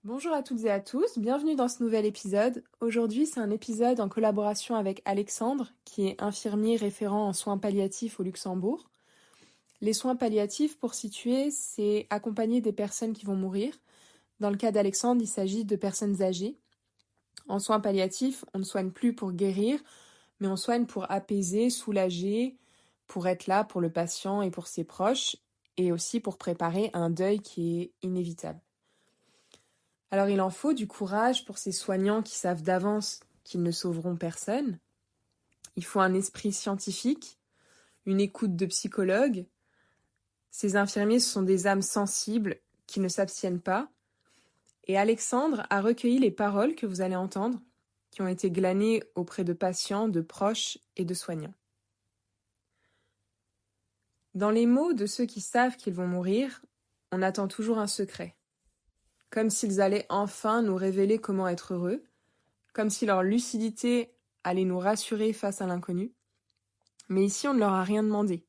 Bonjour à toutes et à tous, bienvenue dans ce nouvel épisode. Aujourd'hui, c'est un épisode en collaboration avec Alexandre, qui est infirmier référent en soins palliatifs au Luxembourg. Les soins palliatifs, pour situer, c'est accompagner des personnes qui vont mourir. Dans le cas d'Alexandre, il s'agit de personnes âgées. En soins palliatifs, on ne soigne plus pour guérir, mais on soigne pour apaiser, soulager, pour être là pour le patient et pour ses proches, et aussi pour préparer un deuil qui est inévitable. Alors il en faut du courage pour ces soignants qui savent d'avance qu'ils ne sauveront personne. Il faut un esprit scientifique, une écoute de psychologue. Ces infirmiers, ce sont des âmes sensibles qui ne s'abstiennent pas. Et Alexandre a recueilli les paroles que vous allez entendre, qui ont été glanées auprès de patients, de proches et de soignants. Dans les mots de ceux qui savent qu'ils vont mourir, on attend toujours un secret. Comme s'ils allaient enfin nous révéler comment être heureux, comme si leur lucidité allait nous rassurer face à l'inconnu. Mais ici, on ne leur a rien demandé.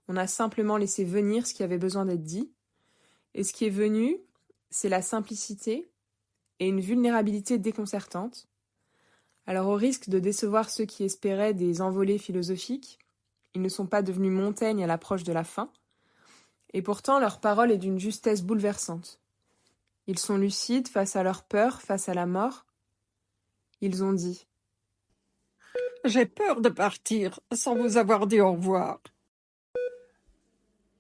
On a simplement laissé venir ce qui avait besoin d'être dit. Et ce qui est venu, c'est la simplicité et une vulnérabilité déconcertante. Alors au risque de décevoir ceux qui espéraient des envolées philosophiques, ils ne sont pas devenus Montaigne à l'approche de la fin. Et pourtant, leur parole est d'une justesse bouleversante. Ils sont lucides face à leur peur, face à la mort. Ils ont dit « J'ai peur de partir sans vous avoir dit au revoir. »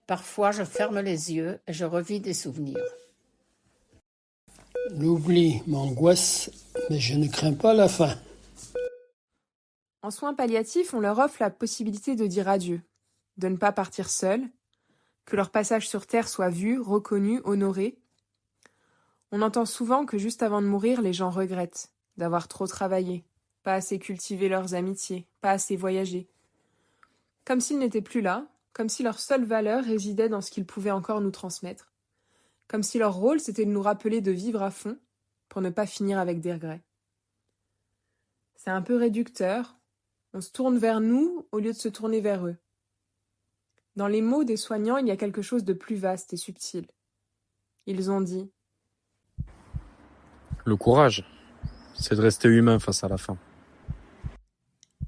Parfois, je ferme les yeux et je revis des souvenirs. L'oubli m'angoisse, mais je ne crains pas la fin. En soins palliatifs, on leur offre la possibilité de dire adieu, de ne pas partir seuls, que leur passage sur Terre soit vu, reconnu, honoré. On entend souvent que juste avant de mourir, les gens regrettent d'avoir trop travaillé, pas assez cultivé leurs amitiés, pas assez voyagé. Comme s'ils n'étaient plus là, comme si leur seule valeur résidait dans ce qu'ils pouvaient encore nous transmettre, comme si leur rôle c'était de nous rappeler de vivre à fond pour ne pas finir avec des regrets. C'est un peu réducteur, on se tourne vers nous au lieu de se tourner vers eux. Dans les mots des soignants, il y a quelque chose de plus vaste et subtil. Ils ont dit « Le courage, c'est de rester humain face à la fin. »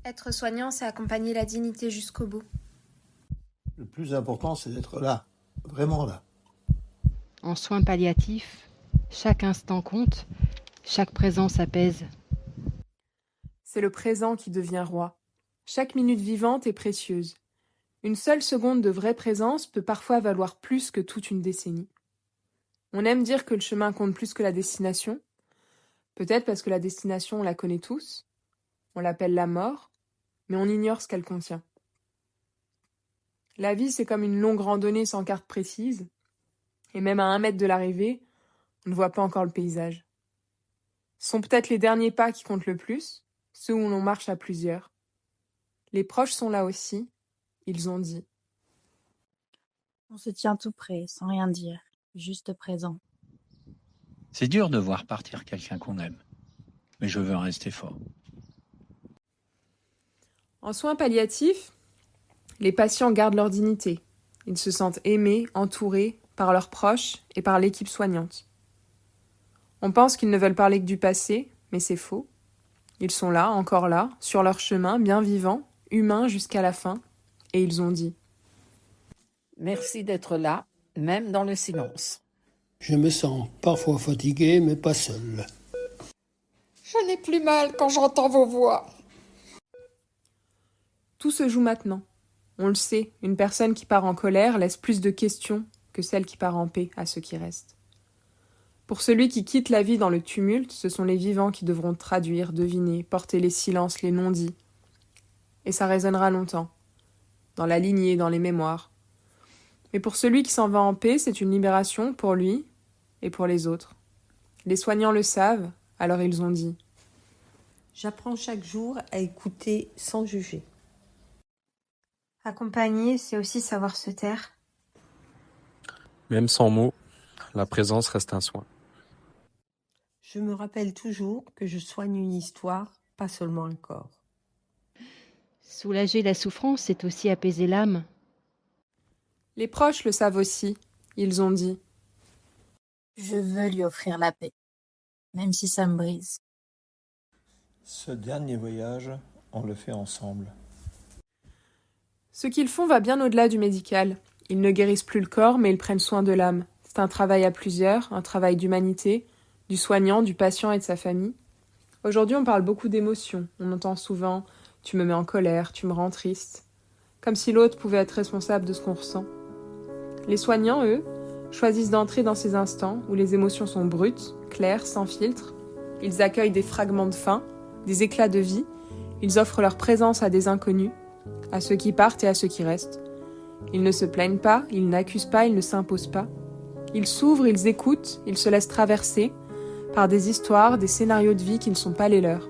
Être soignant, c'est accompagner la dignité jusqu'au bout. Le plus important, c'est d'être là, vraiment là. En soins palliatifs, chaque instant compte, chaque présence apaise. C'est le présent qui devient roi. Chaque minute vivante est précieuse. Une seule seconde de vraie présence peut parfois valoir plus que toute une décennie. On aime dire que le chemin compte plus que la destination. Peut-être parce que la destination, on la connaît tous. On l'appelle la mort, mais on ignore ce qu'elle contient. La vie, c'est comme une longue randonnée sans carte précise, et même à 1 mètre de l'arrivée, on ne voit pas encore le paysage. Ce sont peut-être les derniers pas qui comptent le plus, ceux où l'on marche à plusieurs. Les proches sont là aussi, ils ont dit. On se tient tout près, sans rien dire, juste présent. C'est dur de voir partir quelqu'un qu'on aime, mais je veux rester fort. En soins palliatifs, les patients gardent leur dignité. Ils se sentent aimés, entourés par leurs proches et par l'équipe soignante. On pense qu'ils ne veulent parler que du passé, mais c'est faux. Ils sont là, encore là, sur leur chemin, bien vivants, humains jusqu'à la fin, et ils ont dit « Merci d'être là, même dans le silence. » Je me sens parfois fatigué, mais pas seul. Je n'ai plus mal quand j'entends vos voix. Tout se joue maintenant. On le sait, une personne qui part en colère laisse plus de questions que celle qui part en paix à ceux qui restent. Pour celui qui quitte la vie dans le tumulte, ce sont les vivants qui devront traduire, deviner, porter les silences, les non-dits. Et ça résonnera longtemps, dans la lignée, dans les mémoires. Mais pour celui qui s'en va en paix, c'est une libération pour lui et pour les autres. Les soignants le savent, alors ils ont dit « J'apprends chaque jour à écouter sans juger. » Accompagner, c'est aussi savoir se taire. Même sans mots, la présence reste un soin. Je me rappelle toujours que je soigne une histoire, pas seulement un corps. Soulager la souffrance, c'est aussi apaiser l'âme. Les proches le savent aussi, ils ont dit Je veux lui offrir la paix. même si ça me brise. Ce dernier voyage, on le fait ensemble. Ce qu'ils font va bien au-delà du médical. Ils ne guérissent plus le corps, mais ils prennent soin de l'âme. C'est un travail à plusieurs, un travail d'humanité, du soignant, du patient et de sa famille. Aujourd'hui, on parle beaucoup d'émotions. On entend souvent « tu me mets en colère, tu me rends triste », comme si l'autre pouvait être responsable de ce qu'on ressent. Les soignants, eux, choisissent d'entrer dans ces instants où les émotions sont brutes, claires, sans filtre. Ils accueillent des fragments de faim, des éclats de vie. Ils offrent leur présence à des inconnus, à ceux qui partent et à ceux qui restent. Ils ne se plaignent pas, ils n'accusent pas, ils ne s'imposent pas. Ils s'ouvrent, ils écoutent, ils se laissent traverser par des histoires, des scénarios de vie qui ne sont pas les leurs.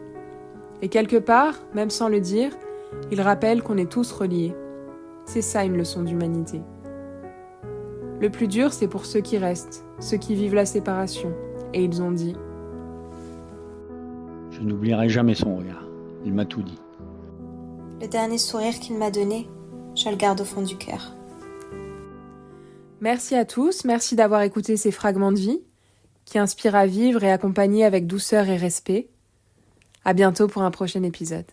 Et quelque part, même sans le dire, ils rappellent qu'on est tous reliés. C'est ça une leçon d'humanité. Le plus dur, c'est pour ceux qui restent, ceux qui vivent la séparation. Et ils ont dit Je n'oublierai jamais son regard. Il m'a tout dit. Le dernier sourire qu'il m'a donné, je le garde au fond du cœur. merci à tous, merci d'avoir écouté ces fragments de vie qui inspirent à vivre et accompagner avec douceur et respect. À bientôt pour un prochain épisode.